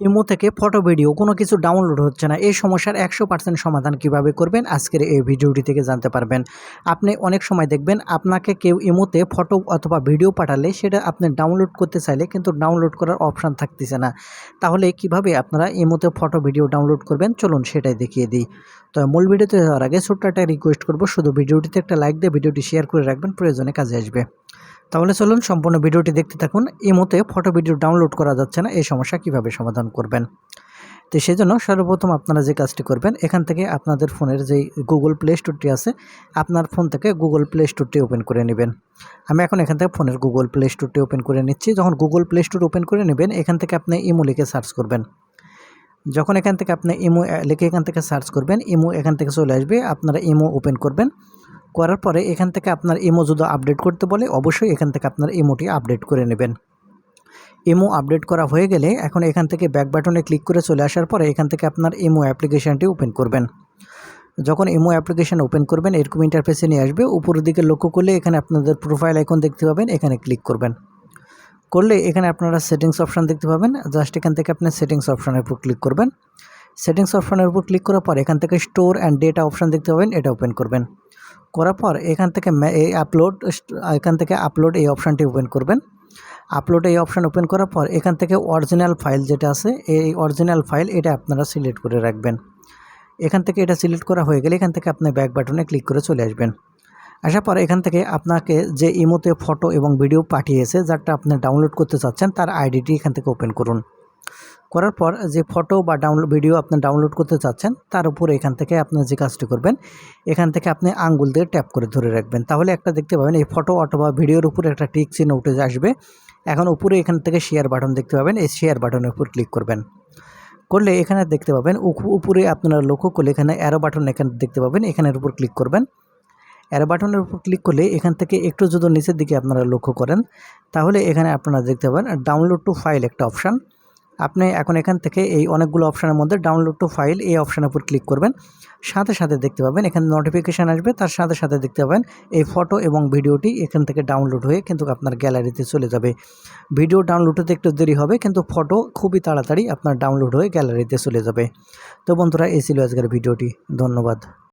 Imo থেকে photo video কোনো কিছু ডাউনলোড হচ্ছে না। এই সমস্যার 100% সমাধান কিভাবে করবেন আজকের এই ভিডিওটি থেকে জানতে পারবেন। আপনি অনেক সময় দেখবেন আপনাকে কেউ ইমোতে ফটো অথবা ভিডিও পাঠালে সেটা আপনি ডাউনলোড করতে চাইলে কিন্তু ডাউনলোড করার অপশান থাকতেছে না। তাহলে কিভাবে আপনারা ইমোতে ফটো ভিডিও ডাউনলোড করবেন চলুন সেটাই দেখিয়ে দিই। তো মূল ভিডিওতে যাওয়ার আগে ছোট্ট একটা রিকোয়েস্ট করব, শুধু ভিডিওটিতে একটা লাইক দিয়ে ভিডিওটি শেয়ার করে রাখবেন, প্রয়োজনে কাজে আসবে। তাহলে চলুন সম্পূর্ণ ভিডিওটি দেখতে থাকুন। ইমোতে ফটো ভিডিও ডাউনলোড করা যাচ্ছে না, এই সমস্যা কিভাবে সমাধান করবেন। তো সেজন্য সর্বপ্রথম আপনারা যে কাজটি করবেন, এখান থেকে আপনাদের ফোনের যেই গুগল প্লে স্টোরটি আছে, আপনার ফোন থেকে গুগল প্লে স্টোরটি ওপেন করে নেবেন। আমি এখন এখান থেকে ফোনের গুগল প্লে স্টোরটি ওপেন করে নিচ্ছি। যখন গুগল প্লে স্টোর ওপেন করে নেবেন, এখান থেকে আপনি ইমো লিখে সার্চ করবেন। যখন এখান থেকে আপনি ইমো লিখে এখান থেকে সার্চ করবেন, ইমো এখান থেকে চলে আসবে। আপনারা ইমো ওপেন করবেন। করার পরে এখান থেকে আপনার ইমো যদি আপডেট করতে বলে, অবশ্যই এখান থেকে আপনার ইমোটি আপডেট করে নেবেন। ইমো আপডেট করা হয়ে গেলে এখন এখান থেকে ব্যাক বাটনে ক্লিক করে চলে আসার পরে এখান থেকে আপনার ইমো অ্যাপ্লিকেশানটি ওপেন করবেন। যখন ইমো অ্যাপ্লিকেশান ওপেন করবেন, এরকম ইন্টারফেসে নিয়ে আসবে। উপরের দিকে লক্ষ্য করলে এখানে আপনাদের প্রোফাইল আইকন দেখতে পাবেন, এখানে ক্লিক করবেন। করলে এখানে আপনারা সেটিংস অপশান দেখতে পাবেন। জাস্ট এখান থেকে আপনি সেটিংস অপশানের উপর ক্লিক করবেন। সেটিংস অপশানের উপর ক্লিক করার পর এখান থেকে স্টোর অ্যান্ড ডেটা অপশান দেখতে পাবেন, এটা ওপেন করবেন। করার পর এখান থেকে আপলোড এই অপশানটি ওপেন করবেন। আপলোড এই অপশান ওপেন করার পর এখান থেকে অরিজিনাল ফাইল যেটা আছে, এই অরিজিনাল ফাইল এটা আপনারা সিলেক্ট করে রাখবেন। এখান থেকে এটা সিলেক্ট করা হয়ে গেলে এখান থেকে আপনি ব্যাক বাটনে ক্লিক করে চলে আসবেন। আসার পর এখান থেকে আপনাকে যে ইমোতে ফটো এবং ভিডিও পাঠিয়েছে, যারটা আপনি ডাউনলোড করতে চাচ্ছেন, তার আইডিটি এখান থেকে ওপেন করুন। করার পর যে ফটো বা ভিডিও আপনি ডাউনলোড করতে চাচ্ছেন, তার উপরে এখান থেকে আপনি যে কাজটি করবেন, এখান থেকে আপনি আঙ্গুল দিয়ে ট্যাপ করে ধরে রাখবেন। তাহলে একটা দেখতে পাবেন এই ফটো অথবা ভিডিওর উপরে একটা টিক চিহ্ন উঠে আসবে। এখন উপরে এখান থেকে শেয়ার বাটন দেখতে পাবেন, এই শেয়ার বাটনের উপর ক্লিক করবেন। করলে এখানে দেখতে পাবেন উপরে আপনারা লক্ষ্য করলে এখানে অ্যারো বাটন এখানে দেখতে পাবেন, এখানের উপর ক্লিক করবেন। অ্যারো বাটনের উপর ক্লিক করলে এখান থেকে একটু যদি নিচের দিকে আপনারা লক্ষ্য করেন, তাহলে এখানে আপনারা দেখতে পাবেন ডাউনলোড টু ফাইল একটা অপশান। আপনি এখন এখান থেকে এই অনেকগুলো অপশানের মধ্যে ডাউনলোড টু ফাইল এই অপশানের উপর ক্লিক করবেন। সাথে সাথে দেখতে পাবেন এখানে নোটিফিকেশান আসবে, তার সাথে সাথে দেখতে পাবেন এই ফটো এবং ভিডিওটি এখান থেকে ডাউনলোড হয়ে কিন্তু আপনার গ্যালারিতে চলে যাবে। ভিডিও ডাউনলোড হতে একটু দেরি হবে, কিন্তু ফটো খুবই তাড়াতাড়ি আপনার ডাউনলোড হয়ে গ্যালারিতে চলে যাবে। তো বন্ধুরা, এই ছিল আজকের ভিডিওটি। ধন্যবাদ।